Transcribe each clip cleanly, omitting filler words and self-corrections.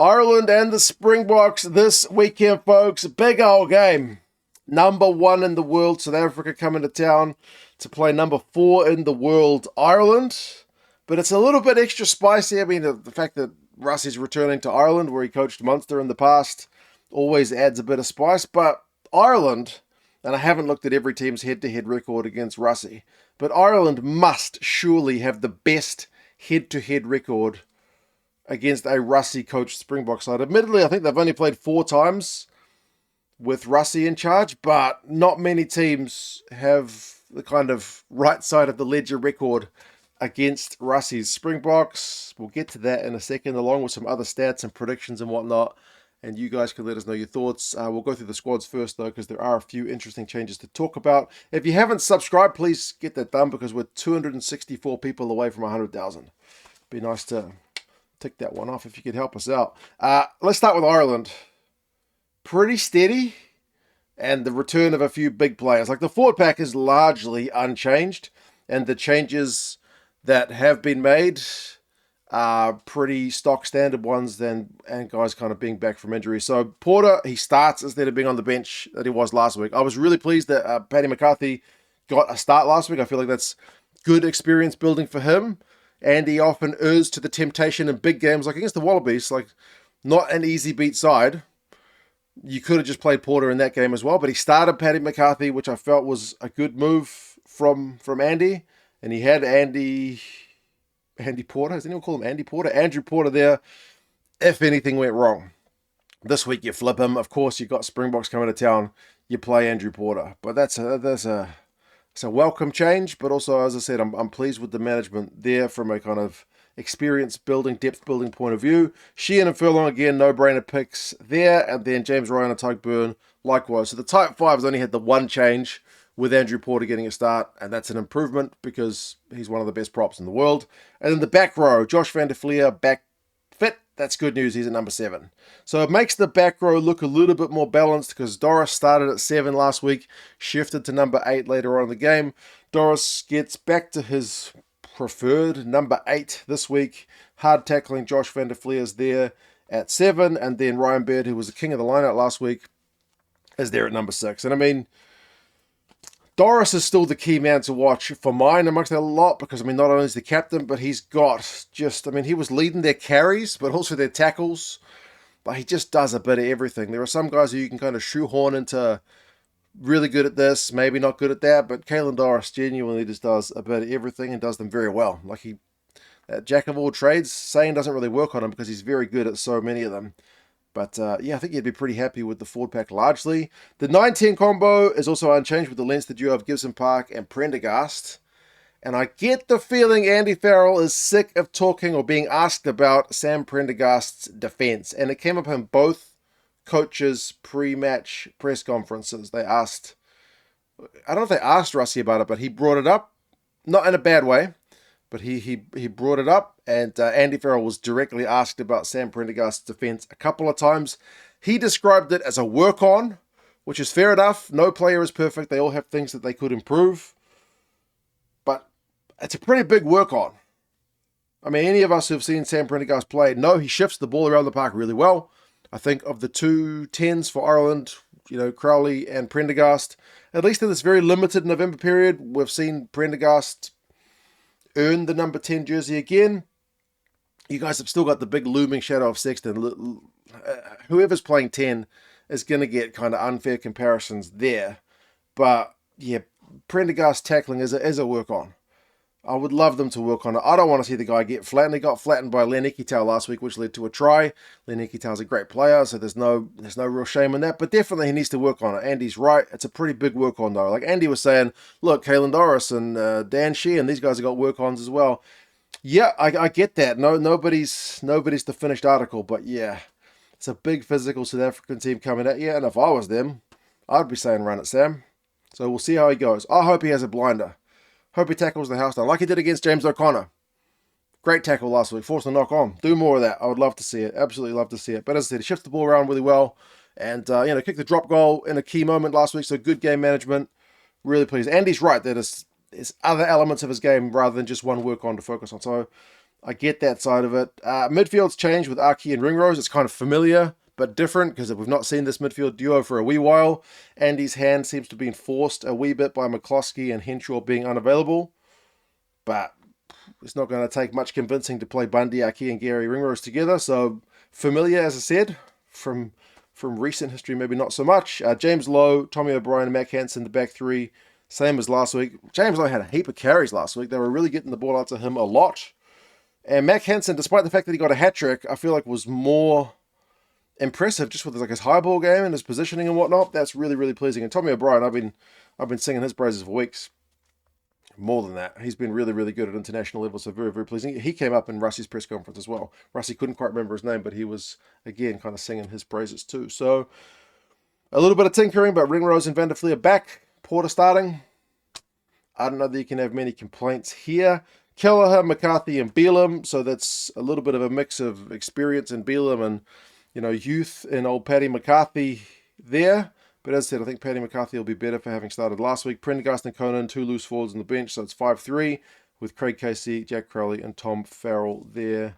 Ireland and the Springboks this weekend, folks. Big old game. Number 1 in the world, South Africa coming to town to play number 4 in the world, Ireland. But it's a little bit extra spicy. I mean, the fact that Russie's returning to Ireland, where he coached Munster in the past, always adds a bit of spice. But Ireland, and I haven't looked at every team's head-to-head record against Russie, but Ireland must surely have the best head-to-head record against a Russie-coached Springbok side. Admittedly, I think they've only played 4 times with Russie in charge, but not many teams have the kind of right side of the ledger record against Russie's Springboks. We'll get to that in a second, along with some other stats and predictions and whatnot, and you guys can let us know your thoughts. We'll go through the squads first, though, because there are a few interesting changes to talk about. If you haven't subscribed, please get that done, because we're 264 people away from 100,000. Be nice to tick that one off if you could help us out. Let's start with Ireland. Pretty steady, and the return of a few big players. Like, the forward pack is largely unchanged, and the changes that have been made are pretty stock standard ones, and guys kind of being back from injury. So Porter, he starts instead of being on the bench that he was last week. I was really pleased that Paddy McCarthy got a start last week. I feel like that's good experience building for him. And he often errs to the temptation in big games, like against the Wallabies, like not an easy beat side. You could have just played Porter in that game as well, but he started Paddy McCarthy, which I felt was a good move from Andy. And he had Andy Porter. Does anyone call him Andy Porter? Andrew Porter there, if anything went wrong. This week you flip him. Of course, you've got Springboks coming to town. You play Andrew Porter. But it's a welcome change, but also, as I said, I'm pleased with the management there from a kind of experience building, depth building point of view. Sheehan and Furlong, again, no-brainer picks there, and then James Ryan and Tadhg Beirne, likewise. So the Type 5 has only had the one change, with Andrew Porter getting a start, and that's an improvement because he's one of the best props in the world. And then the back row, Josh van der Flier back fit. That's good news. He's at number 7. So it makes the back row look a little bit more balanced, because Doris started at 7 last week, shifted to number 8 later on in the game. Doris gets back to his preferred number 8 this week. Hard tackling Josh van der Flier's there at 7, and then Ryan Baird, who was the king of the lineout last week, is there at number 6. And I mean, Doris is still the key man to watch for mine amongst that lot, because, I mean, not only is the captain, but he's got just, I mean, he was leading their carries, but also their tackles. But he just does a bit of everything. There are some guys who you can kind of shoehorn into really good at this, maybe not good at that, but Caelan Doris genuinely just does a bit of everything and does them very well. Like, that jack of all trades, saying doesn't really work on him because he's very good at so many of them. But, yeah, I think you'd be pretty happy with the forward pack largely. The 9-10 combo is also unchanged with the Leinster duo of Gibson-Park and Prendergast. And I get the feeling Andy Farrell is sick of talking or being asked about Sam Prendergast's defence. And it came up in both coaches' pre-match press conferences. They asked, I don't know if they asked Russie about it, but he brought it up. Not in a bad way, but he brought it up. And Andy Farrell was directly asked about Sam Prendergast's defence a couple of times. He described it as a work on, which is fair enough. No player is perfect. They all have things that they could improve. But it's a pretty big work on. I mean, any of us who've seen Sam Prendergast play know he shifts the ball around the park really well. I think of the 2 10s for Ireland, Crowley and Prendergast, at least in this very limited November period, we've seen Prendergast earn the number 10 jersey again. You guys have still got the big looming shadow of Sexton. Whoever's playing 10 is going to get kind of unfair comparisons there. But, yeah, Prendergast tackling is a work on. I would love them to work on it. I don't want to see the guy get flattened. He got flattened by Len Ikitau last week, which led to a try. Len Ikitau's a great player, so there's no real shame in that. But definitely he needs to work on it. Andy's right. It's a pretty big work on, though. Like Andy was saying, look, Caelan Doris and Dan Sheehan, these guys have got work ons as well. Yeah, I get that. Nobody's the finished article, but yeah, it's a big physical South African team coming at you. And if I was them, I'd be saying run it, Sam. So we'll see how he goes. I hope he has a blinder. Hope he tackles the house down like he did against James O'Connor. Great tackle last week. Forced a knock on. Do more of that. I would love to see it. Absolutely love to see it. But as I said, he shifts the ball around really well. And, kicked the drop goal in a key moment last week. So good game management. Really pleased. Andy's right that there's other elements of his game rather than just one work on to focus on. So I get that side of it. Midfield's changed with Aki and Ringrose. It's kind of familiar, but different because we've not seen this midfield duo for a wee while. Andy's hand seems to have been forced a wee bit by McCloskey and Henshaw being unavailable. But it's not going to take much convincing to play Bundee, Aki and Garry Ringrose together. So familiar, as I said, from recent history, maybe not so much. James Lowe, Tommy O'Brien, and Mack Hansen, the back three, same as last week. James Lowe had a heap of carries last week. They were really getting the ball out to him a lot. And Mack Hansen, despite the fact that he got a hat-trick, I feel like was more impressive just with like his high ball game and his positioning and whatnot. That's really, really pleasing. And Tommy O'Brien, I've been singing his praises for weeks. More than that, he's been really, really good at international level, so very, very pleasing. He came up in Russie's press conference as well. Russie couldn't quite remember his name, but he was, again, kind of singing his praises too. So, a little bit of tinkering, but Ringrose and Van der Flier back. Porter starting. I don't know that you can have many complaints here. Kelleher, McCarthy, and Bealham. So that's a little bit of a mix of experience in Bealham and, youth in old Paddy McCarthy there. But as I said, I think Paddy McCarthy will be better for having started last week. Prendergast and Conan, 2 loose forwards on the bench. So it's 5-3 with Craig Casey, Jack Crowley, and Tom Farrell there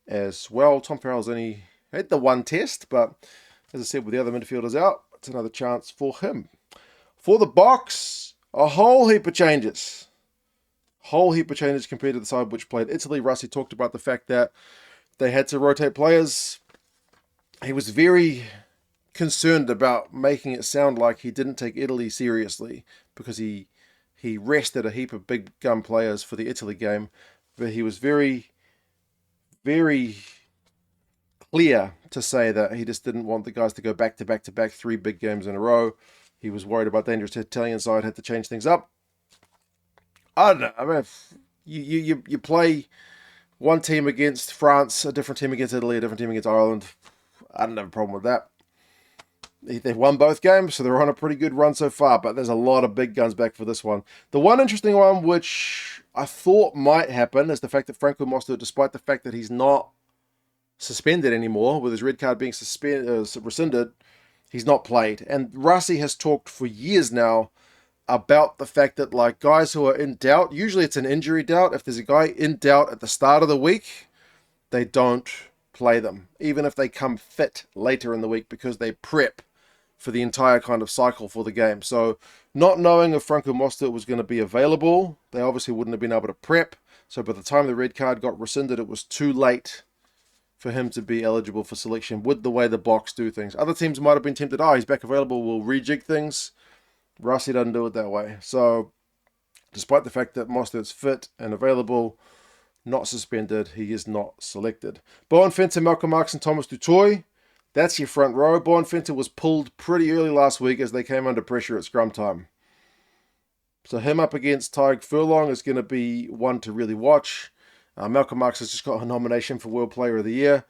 as well. Tom Farrell's only had the one test, but as I said, with the other midfielders out, it's another chance for him. For the box, a whole heap of changes. Whole heap of changes compared to the side which played Italy. Russie talked about the fact that they had to rotate players. He was very concerned about making it sound like he didn't take Italy seriously because he rested a heap of big gun players for the Italy game. But he was very, very clear to say that he just didn't want the guys to go back to back to back 3 big games in a row. He was worried about dangerous Italian side, had to change things up. I don't know. I mean, you play one team against France, a different team against Italy, a different team against Ireland. I don't have a problem with that. They've won both games, so they're on a pretty good run so far, but there's a lot of big guns back for this one. The one interesting one, which I thought might happen, is the fact that Franco Mostert, despite the fact that he's not suspended anymore, with his red card being rescinded, he's not played. And Russie has talked for years now about the fact that, like, guys who are in doubt, usually it's an injury doubt. If there's a guy in doubt at the start of the week, they don't play them, even if they come fit later in the week, because they prep for the entire kind of cycle for the game. So not knowing if Franco Mostert was going to be available, they obviously wouldn't have been able to prep. So by the time the red card got rescinded, it was too late for him to be eligible for selection with the way the box do things. Other teams might have been tempted, he's back available, we'll rejig things. Russie doesn't do it that way. So despite the fact that Mostert's fit and available, not suspended, he is not selected. Boan, Fenton, Malcolm Marks, and Thomas Dutoy. That's your front row. Boan Fenton was pulled pretty early last week as they came under pressure at scrum time. So him up against Tadhg Furlong is going to be one to really watch. Malcolm Marks has just got a nomination for World Player of the Year.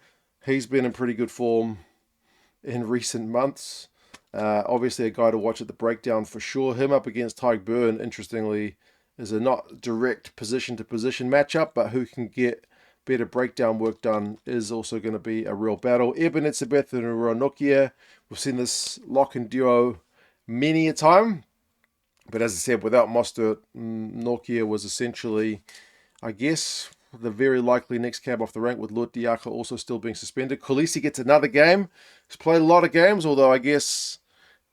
He's been in pretty good form in recent months. Obviously a guy to watch at the breakdown for sure. Him up against Tadhg Beirne, interestingly, is a not direct position-to-position matchup, but who can get better breakdown work done is also going to be a real battle. Ebenezer and Rónan. We've seen this lock and duo many a time. But as I said, without Mostert, Nokia was essentially, I guess, the very likely next cab off the rank, with Lote Diaka also still being suspended. Kolisi gets another game. He's played a lot of games, although I guess,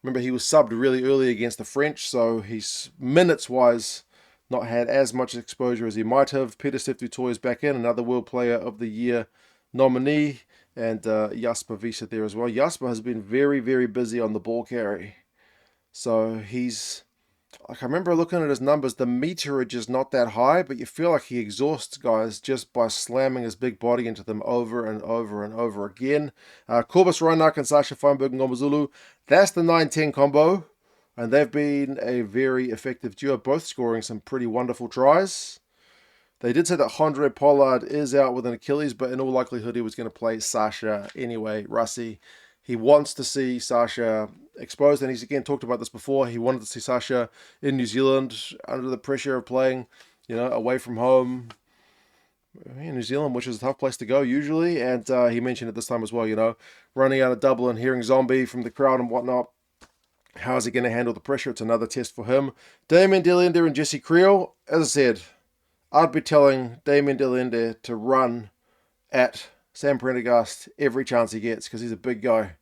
remember, he was subbed really early against the French, so he's minutes-wise not had as much exposure as he might have. Pieter-Steph is back in, another World Player of the Year nominee, and Jasper Wiese there as well. Jasper has been very, very busy on the ball carry. So he's, like, I remember looking at his numbers, the meterage is not that high, but you feel like he exhausts guys just by slamming his big body into them over and over and over again. Cobus Reinach and Sasha Feinberg-Mngomezulu, that's the 9-10 combo. And they've been a very effective duo, both scoring some pretty wonderful tries. They did say that Andre Pollard is out with an Achilles, but in all likelihood he was going to play Sasha anyway. Russie, he wants to see Sasha exposed, and he's again talked about this before. He wanted to see Sasha in New Zealand under the pressure of playing, away from home in New Zealand, which is a tough place to go usually. And he mentioned it this time as well, running out of Dublin, hearing zombie from the crowd and whatnot. How is he going to handle the pressure? It's another test for him. Damien Delender and Jesse Creel, as I said, I'd be telling Damien de Allende to run at Sam Prendergast every chance he gets because he's a big guy.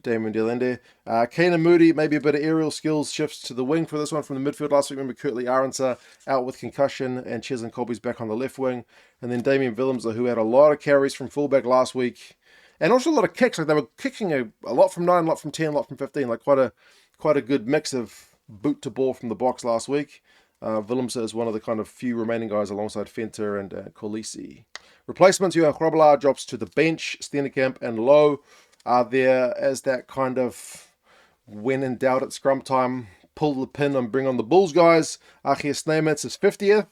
Damien de Allende. Caelan Moody, maybe a bit of aerial skills, shifts to the wing for this one from the midfield last week. Remember, Kurtley Arendse out with concussion, and Cheslin Colby's back on the left wing. And then Damien Willemse, who had a lot of carries from fullback last week, and also a lot of kicks. Like they were kicking a lot from 9, a lot from 10, a lot from 15. Like quite a good mix of boot to ball from the box last week. Willemse is one of the kind of few remaining guys alongside Fenter and Kolisi. Replacements, Johan Grobbelaar drops to the bench. Steenekamp and Lowe are there as that kind of, when in doubt at scrum time, pull the pin and bring on the Bulls guys. Achia Sneemans is 50th.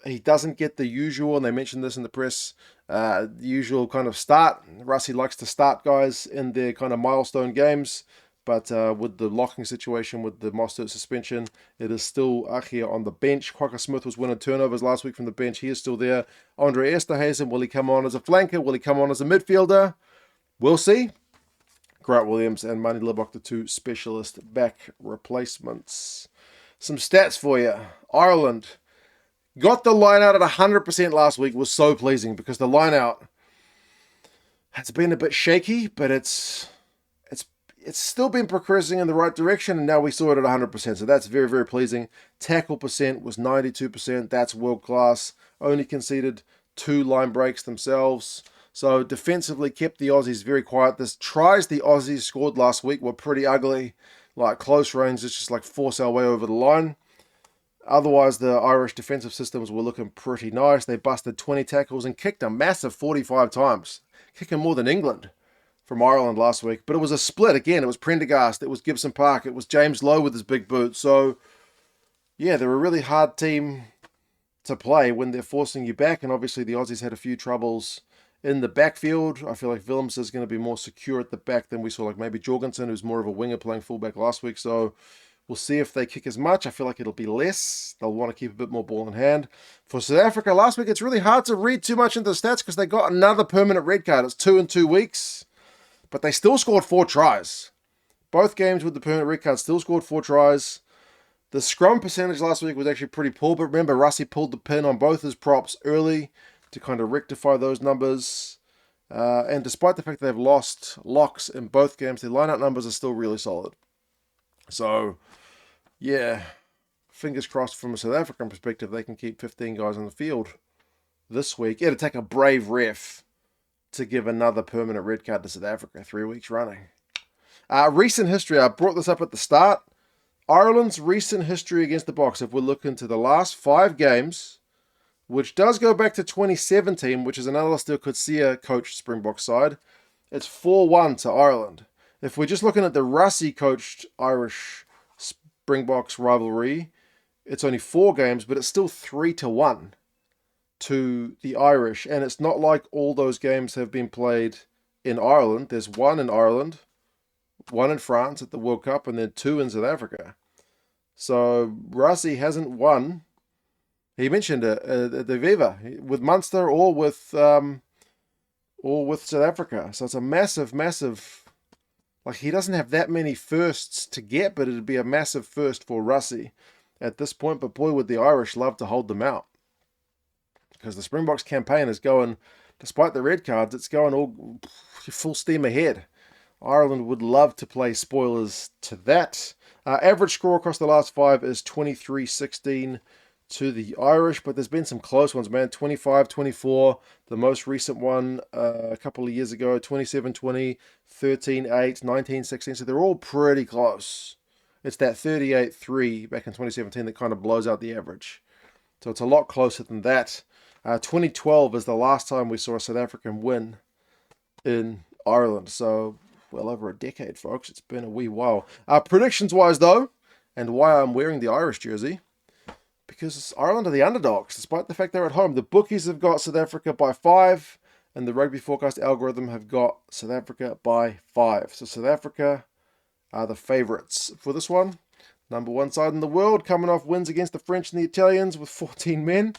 He doesn't get the usual, and they mentioned this in the press, the usual kind of start. Russie likes to start guys in their kind of milestone games, but with the locking situation, with the Mostert suspension, it is still Achia on the bench. Quokka Smith was winning turnovers last week from the bench. He is still there. Andre Esterhuizen, will he come on as a flanker? Will he come on as a midfielder? We'll see. Grant Williams and Manny Libbok, the two specialist back replacements. Some stats for you. Ireland got the line out at 100% last week. Was so pleasing because the line out has been a bit shaky, but it's still been progressing in the right direction, and now we saw it at 100%. So that's very, very pleasing. Tackle percent was 92%. That's world class. Only conceded 2 line breaks themselves. So defensively kept the Aussies very quiet. The tries the Aussies scored last week were pretty ugly. Like close range, it's just like force our way over the line. Otherwise, the Irish defensive systems were looking pretty nice. They busted 20 tackles and kicked a massive 45 times. Kicking more than England from Ireland last week. But it was a split again. It was Prendergast. It was Gibson-Park. It was James Lowe with his big boot. So, yeah, they're a really hard team to play when they're forcing you back. And obviously the Aussies had a few troubles in the backfield. I feel like Willemse is going to be more secure at the back than we saw like maybe Jorgensen, who's more of a winger playing fullback last week. So we'll see if they kick as much. I feel like it'll be less. They'll want to keep a bit more ball in hand. For South Africa last week, it's really hard to read too much into the stats because they got another permanent red card. It's 2 in 2 weeks, but they still scored 4 tries. Both games with the permanent red card still scored 4 tries. The scrum percentage last week was actually pretty poor, but remember, Russie pulled the pin on both his props early to kind of rectify those numbers. And despite the fact that they've lost locks in both games, their line-out numbers are still really solid. So, yeah, fingers crossed from a South African perspective, they can keep 15 guys on the field this week. It'll take a brave ref to give another permanent red card to South Africa 3 weeks running. Recent history, I brought this up at the start. Ireland's recent history against the Boks, if we're looking to the last 5 games, which does go back to 2017, which is an Alistair Coetzee coached Springboks side. It's 4-1 to Ireland. If we're just looking at the Russie coached Irish Springboks rivalry, it's only 4 games, but it's still 3-1 to the Irish. And it's not like all those games have been played in Ireland. There's 1 in Ireland, 1 in France at the World Cup, and then 2 in South Africa. So Russie hasn't won. He mentioned it at the Viva with Munster or with South Africa. So it's a massive, massive. Like he doesn't have that many firsts to get, but it'd be a massive first for Russie at this point. But boy, would the Irish love to hold them out because the Springboks campaign is going, despite the red cards, it's going all full steam ahead. Ireland would love to play spoilers to that. Average score across the last 5 is 23-16. To the Irish, but there's been some close ones, man. 25-24, the most recent one a couple of years ago, 27-20, 13-8, 19-16, so they're all pretty close. It's that 38-3 back in 2017 that kind of blows out the average. So it's a lot closer than that. 2012 is the last time we saw a South African win in Ireland, so well over a decade, folks. It's been a wee while. Predictions-wise, though, and why I'm wearing the Irish jersey, because Ireland are the underdogs, despite the fact they're at home. The bookies have got South Africa by 5, and the Rugby Forecast algorithm have got South Africa by 5. So South Africa are the favourites for this one. Number 1 side in the world, coming off wins against the French and the Italians with 14 men.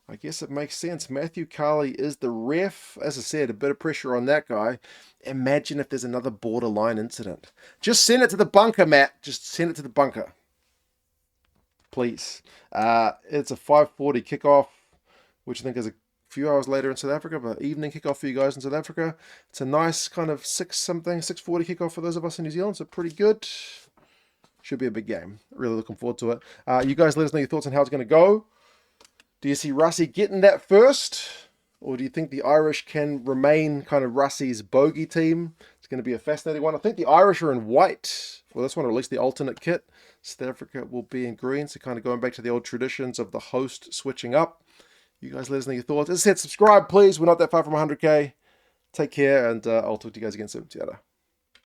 I guess it makes sense. Matthew Carley is the ref. As I said, a bit of pressure on that guy. Imagine if there's another borderline incident. Just send it to the bunker, Matt. Just send it to the bunker. please. It's a 5:40 kickoff, which I think is a few hours later in South Africa, but evening kickoff for you guys in South Africa. It's a nice kind of 6:40 kickoff for those of us in New Zealand, so pretty good. Should be a big game. Really looking forward to it. You guys let us know your thoughts on how it's going to go. Do you see Russie getting that first? Or do you think the Irish can remain kind of Russie's bogey team? It's going to be a fascinating one. I think the Irish are in white for this one, or at least the alternate kit. South Africa will be in green, so kind of going back to the old traditions of the host switching up. You guys let us know your thoughts. As I said, subscribe, please. We're not that far from 100K. Take care, and I'll talk to you guys again soon. See you later.